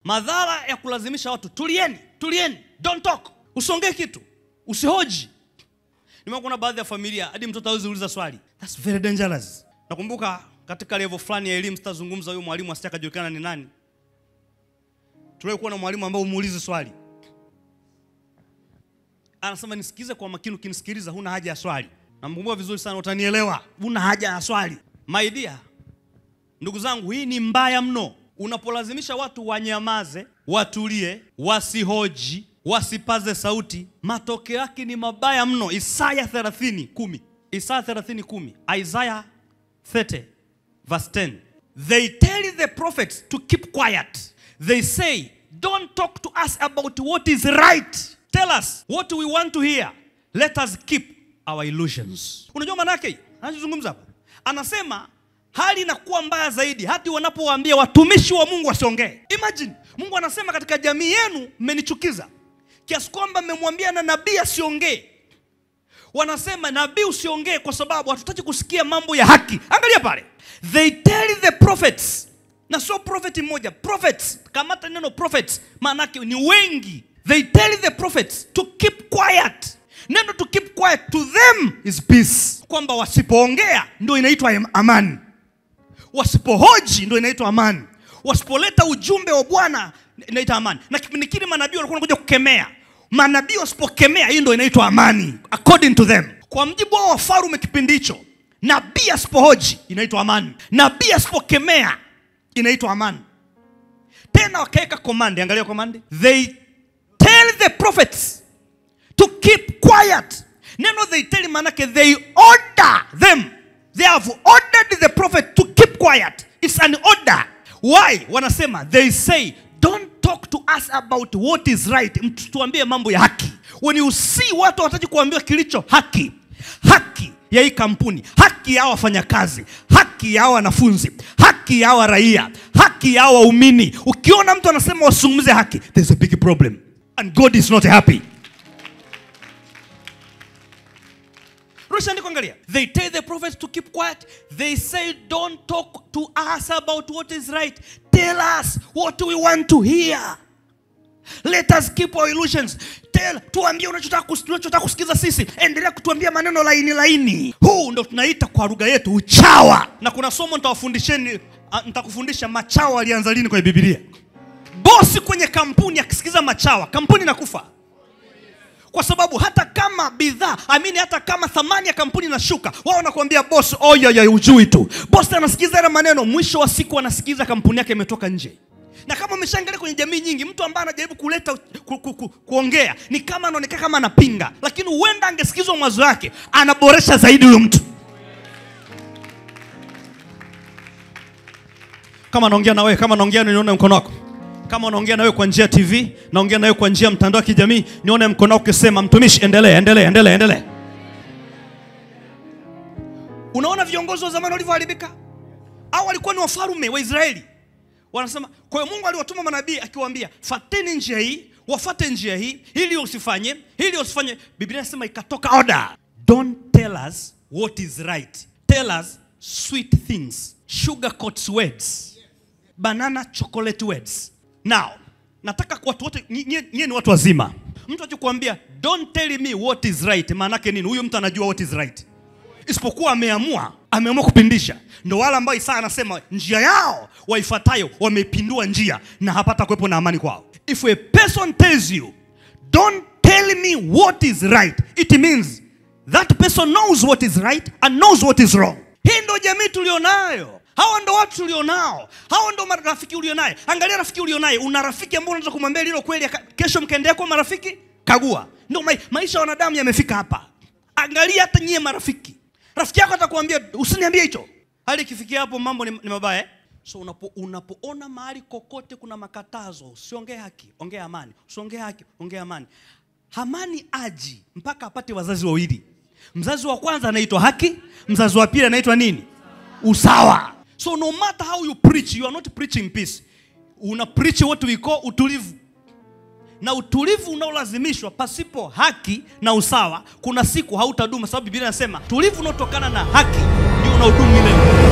Madhara ya kulazimisha watu tulieni, don't talk. Usiongee kitu, usihoji. Nimeona baadhi ya familia hadi mtoto hawezi kuuliza swali. That's very dangerous. Nakumbuka katika level fulani ya elimu sitazungumza huyo mwalimu asitaka kujulikana ni nani. Tulikuwa na mwalimu ambaye umuulize swali. Anasema nisikize kwa makini, ukinisikiliza huna haja ya swali. Namkumbuka vizuri sana, utanielewa. Huna haja ya swali. My dear, ndugu zangu, hii ni mbaya mno. Unapolazimisha watu wanyamaze, watulie, wasihoji, wasipaze sauti, matokeo yake ni mabaya mno. Isaya 30:10. Isaya 30:10. Isaiah 30 verse 10. They tell the prophets to keep quiet. They say, don't talk to us about what is right. Tell us what we want to hear. Let us keep our illusions. Unajua maana yake? Anazungumza hapa. Anasema hali inakuwa mbaya zaidi hadi wanapowaambia watumishi wa Mungu wasiongee. Imagine, Mungu anasema katika jamii yenu mmenichukiza. Kiasi kwamba mmemwambia na nabii asiongee. Wanasema nabii usiongee kwa sababu hatutaki kusikia mambo ya haki. Angalia pale. They tell the prophets. Na sio prophet mmoja, prophets. Kamata neno prophets, maana yake ni wengi. They tell the prophets to keep quiet. Neno to keep quiet to them is peace. Kwamba wasipoongea ndio inaitwa amani. Wasipohoji ndio inaitwa amani. Wasipoleta ujumbe wa Bwana inaitwa amani. Na kipindi kile manabii walikuwa wanakuja kukemea. Manabii wasipokemea hii ndio inaitwa amani according to them. Kwa mjibu wa Wafalme kipindi hicho, nabii asipohoji inaitwa amani. Nabii asipokemea inaitwa amani. Tena wakaweka command, angalia command. They tell the prophets to keep quiet. Neno they tell manake they order them. They have ordered the prophet to keep quiet. It's an order. Why? Wanasema they say don't talk to us about what is right. Mtuambie mambo ya haki. When you see watu wanataka kuambiwa kilicho haki. Haki ya hii kampuni, haki ya wafanyakazi, haki ya wanafunzi, haki ya raia, haki ya waumini. Ukiona mtu anasema wasungumze haki, there's a big problem and God is not happy. They tell the prophets to keep quiet. They say don't talk to us about what is right. Tell us what we want to hear. Let us keep our illusions. Tuambie unachotaka kusikiza sisi. Endelea kutuambia maneno laini. Huu ndo tunaita kwa lugha yetu uchawa. Na kuna somo nitakufundisha machawa alianza lini kwa Biblia. Bosi kwenye kampuni akisikiza machawa, kampuni inakufa. Kwa sababu hata kama bidhaa, hata kama thamani ya kampuni inashuka, wao wanakuambia boss, ujui tu. Boss anasikiza ile maneno, mwisho wa siku anasikiza kampuni yake imetoka nje. Na kama umeshaangalia kwenye jamii nyingi, mtu ambaye anajaribu kuleta kuongea ni kama anaonekana kama anapinga, lakini huenda angesikizwa mawazo yake, anaboresha zaidi huyo mtu. Kama naongea na wewe, kama naongea nione mkono wako. Kama unaongea na wewe kwa njia TV, naongea na wewe kwa njia mtandao wa kijamii, nione mkono wako ukisema mtumishi endelea. Unaona viongozi wa zamani walivyoharibika? Hao walikuwa ni wafalme wa Israeli. Wanasema kwa hiyo Mungu aliwatuma manabii akiwaambia fateni njia hii, wafuate njia hii, ili usifanye. Biblia inasema ikatoka order. Don't tell us what is right. Tell us sweet things, sugar coated words, banana chocolate words. Now, nataka kwa watu wote, nyie ni watu wazima. Mtu akikwambia don't tell me what is right, maana yake nini? Huyo mtu anajua what is right. Isipokuwa ameamua kupindisha. Ndio wale ambao Isaya anasema njia yao waifuatayo wamepindua njia na hapata kuwepo na amani kwao. If a person tells you don't tell me what is right, it means that person knows what is right and knows what is wrong. Hii ndio jamii tulionayo. Hao ndio watu tulionao. Hao ndio marafiki ulionaye. Angalia rafiki ulionaye. Una rafiki ambaye unaweza kumwambia hilo kweli, kesho mkaendelea kwa marafiki? Kagua. Ndio maisha ya wanadamu yamefika hapa. Angalia hata nyie marafiki. Rafiki yako atakwambia usiniambie hicho. Hali ikifikia hapo mambo ni mabaya. So unapoona mahali kokote kuna makatazo, usiongee haki, ongea amani. Usiongee haki, ongea amani. Amani aji mpaka apate wazazi wawili. Mzazi wa kwanza anaitwa haki, mzazi wa pili anaitwa nini? Usawa. So no matter how you preach, you are not preaching peace. Una preach what we call utulivu. Na utulivu unaolazimishwa pasipo haki na usawa, kuna siku hautadumu, sababu Biblia inasema tulivu unaotokana na haki ndio unaodumu milele.